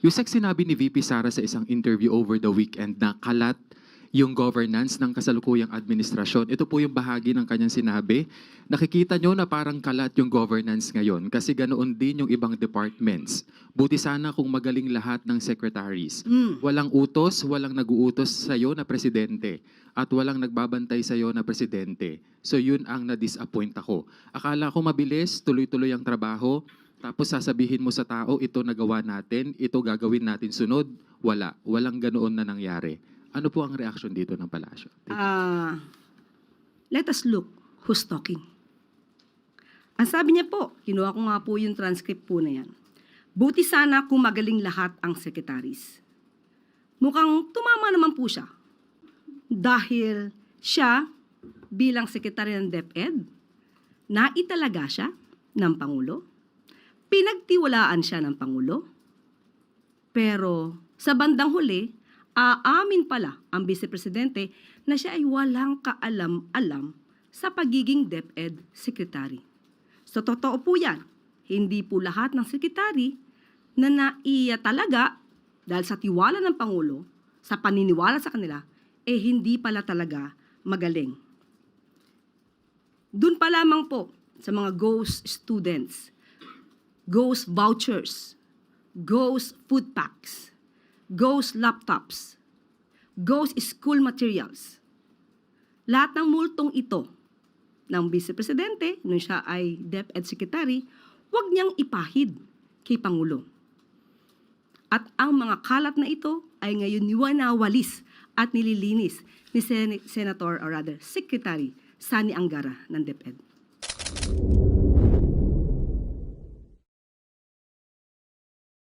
Yusek, sinabi ni VP Sara sa isang interview over the weekend na kalat yung governance ng kasalukuyang administrasyon. Ito po yung bahagi ng kanyang sinabi. Nakikita nyo na parang kalat yung governance ngayon kasi ganoon din yung ibang departments. Buti sana kung magaling lahat ng secretaries. Walang utos, walang nag-uutos sa'yo na presidente at walang nagbabantay sa'yo na presidente. So yun ang na-disappoint ako. Akala ko mabilis, tuloy-tuloy ang trabaho. Tapos sasabihin mo sa tao, ito nagawa natin, ito gagawin natin sunod. Wala. Walang ganoon na nangyari. Ano po ang reaksyon dito ng palasyo? Let us look who's talking. Ang sabi niya po, kinuha ko nga po yung transcript po na yan. Buti sana kung magaling lahat ang secretaries. Mukhang tumama naman po siya. Dahil siya, bilang sekretary ng DepEd, naitalaga siya ng Pangulo. Pinagtiwalaan siya ng Pangulo. Pero sa bandang huli, aamin pala ang Vice Presidente na siya ay walang kaalam-alam sa pagiging DepEd Secretary. So totoo po yan. Hindi po lahat ng sekretary na naiya talaga dahil sa tiwala ng Pangulo, sa paniniwala sa kanila, hindi pala talaga magaling. Doon pa lamang po sa mga ghost students, ghost vouchers, ghost food packs, ghost laptops, ghost school materials. Lahat ng multong ito ng Vice Presidente, nung siya ay DepEd Secretary, huwag niyang ipahid kay Pangulo. At ang mga kalat na ito ay ngayon niwanawalis at nililinis ni Senator or rather Secretary Sani Angara ng DepEd.